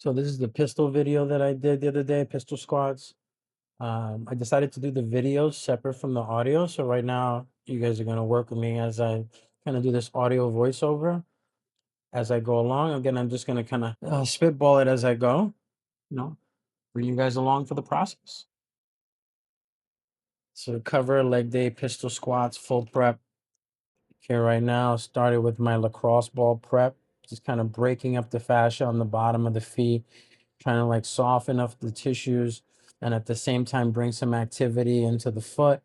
So this is the pistol video that I did the other day, pistol squats. I decided to do the video separate from the audio. So right now you guys are gonna work with me as I kind of do this audio voiceover as I go along. Again, I'm just gonna kind of spitball it as I go, bring you guys along for the process. So cover leg day, pistol squats, full prep. Here right now, started with my lacrosse ball prep, just kind of breaking up the fascia on the bottom of the feet, trying to like soften up the tissues and at the same time bring some activity into the foot,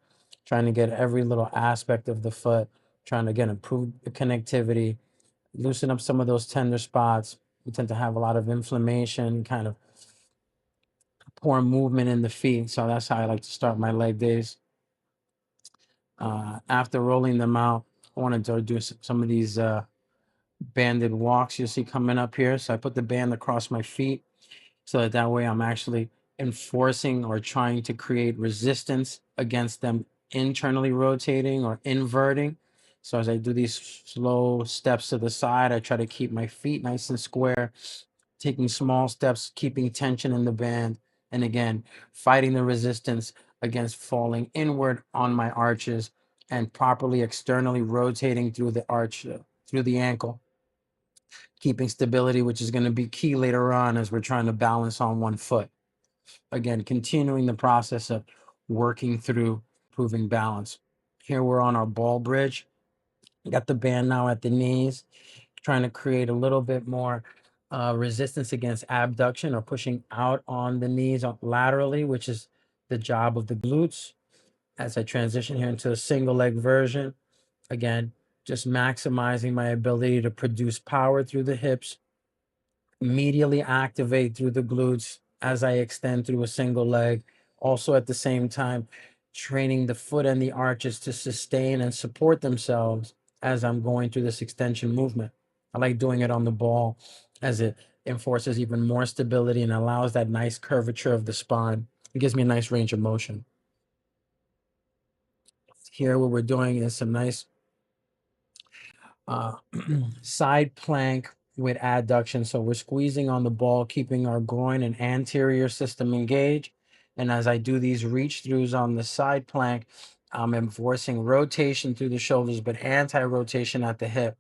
trying to get every little aspect of the foot, trying to again improve the connectivity, loosen up some of those tender spots. We tend to have a lot of inflammation, kind of poor movement in the feet. So that's how I like to start my leg days. After rolling them out, I wanted to do some of these banded walks you'll see coming up here. So I put the band across my feet so that way I'm actually enforcing or trying to create resistance against them internally rotating or inverting. So as I do these slow steps to the side, I try to keep my feet nice and square, taking small steps, keeping tension in the band, and again, fighting the resistance against falling inward on my arches and properly externally rotating through the arch, through the ankle, keeping stability, which is going to be key later on as we're trying to balance on one foot. Again, continuing the process of working through improving balance. Here we're on our ball bridge. Got the band now at the knees, trying to create a little bit more resistance against abduction or pushing out on the knees laterally, which is the job of the glutes. As I transition here into a single leg version, again, just maximizing my ability to produce power through the hips, immediately activate through the glutes as I extend through a single leg. Also, at the same time, training the foot and the arches to sustain and support themselves as I'm going through this extension movement. I like doing it on the ball as it enforces even more stability and allows that nice curvature of the spine. It gives me a nice range of motion. Here, what we're doing is some nice uh, side plank with adduction. So we're squeezing on the ball, keeping our groin and anterior system engaged. And as I do these reach throughs on the side plank, I'm enforcing rotation through the shoulders, but anti-rotation at the hip.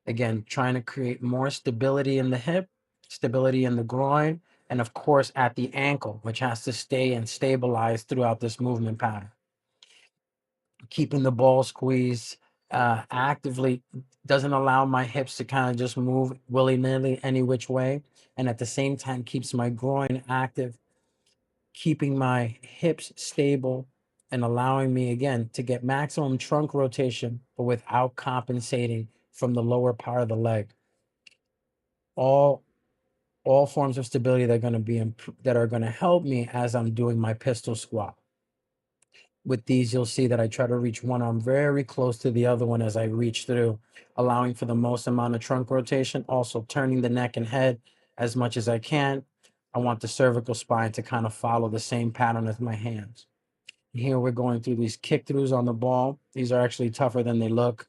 Again, trying to create more stability in the hip, stability in the groin, and of course at the ankle, which has to stay and stabilize throughout this movement pattern. Keeping the ball squeezed actively doesn't allow my hips to kind of just move willy-nilly any which way, and at the same time keeps my groin active, keeping my hips stable and allowing me again to get maximum trunk rotation but without compensating from the lower part of the leg. All forms of stability that are going to be that are going to help me as I'm doing my pistol squat. With these, you'll see that I try to reach one arm very close to the other one as I reach through, allowing for the most amount of trunk rotation, also turning the neck and head as much as I can. I want the cervical spine to kind of follow the same pattern as my hands. Here we're going through these kick throughs on the ball. These are actually tougher than they look.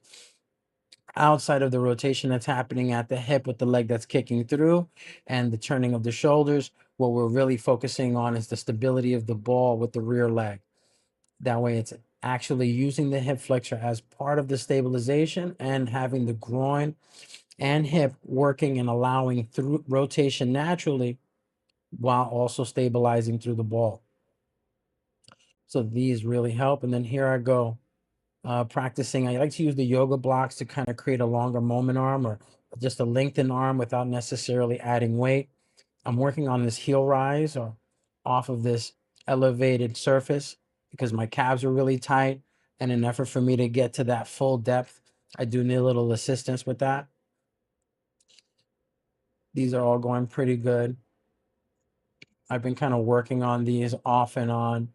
Outside of the rotation that's happening at the hip with the leg that's kicking through and the turning of the shoulders, what we're really focusing on is the stability of the ball with the rear leg. That way it's actually using the hip flexor as part of the stabilization and having the groin and hip working and allowing through rotation naturally while also stabilizing through the ball. So these really help. And then here I go practicing. I like to use the yoga blocks to kind of create a longer moment arm or just a lengthened arm without necessarily adding weight. I'm working on this heel rise or off of this elevated surface because my calves are really tight. And in an effort for me to get to that full depth, I do need a little assistance with that. These are all going pretty good. I've been kind of working on these off and on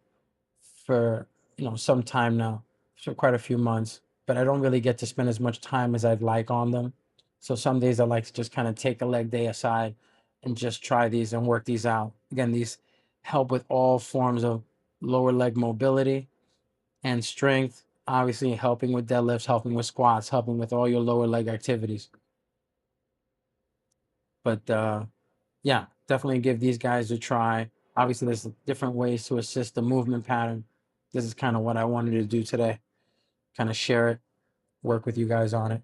for, some time now, for quite a few months, but I don't really get to spend as much time as I'd like on them. So some days I like to just kind of take a leg day aside and just try these and work these out. Again, these help with all forms of lower leg mobility and strength, obviously helping with deadlifts, helping with squats, helping with all your lower leg activities. But yeah, definitely give these guys a try. Obviously, there's different ways to assist the movement pattern. This is kind of what I wanted to do today. Kind of share it, work with you guys on it.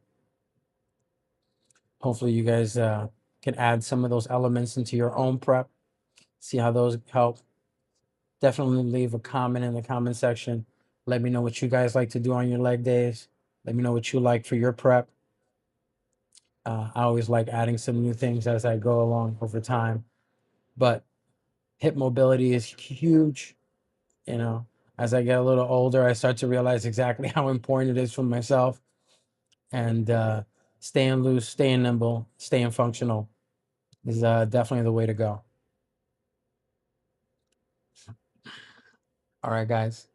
Hopefully, you guys can add some of those elements into your own prep. See how those help. Definitely leave a comment in the comment section. Let me know what you guys like to do on your leg days. Let me know what you like for your prep. I always like adding some new things as I go along over time. But hip mobility is huge. You know, as I get a little older, I start to realize exactly how important it is for myself. And staying loose, staying nimble, staying functional is definitely the way to go. All right, guys.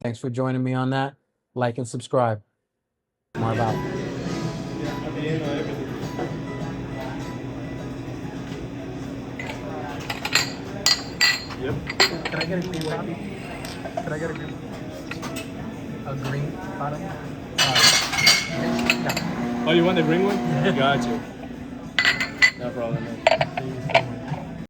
Thanks for joining me on that. Like and subscribe. More about. Yep. Can I get a green bottom? Can I get a green? A green bottom? Oh, you want the green one? Gotcha. No problem.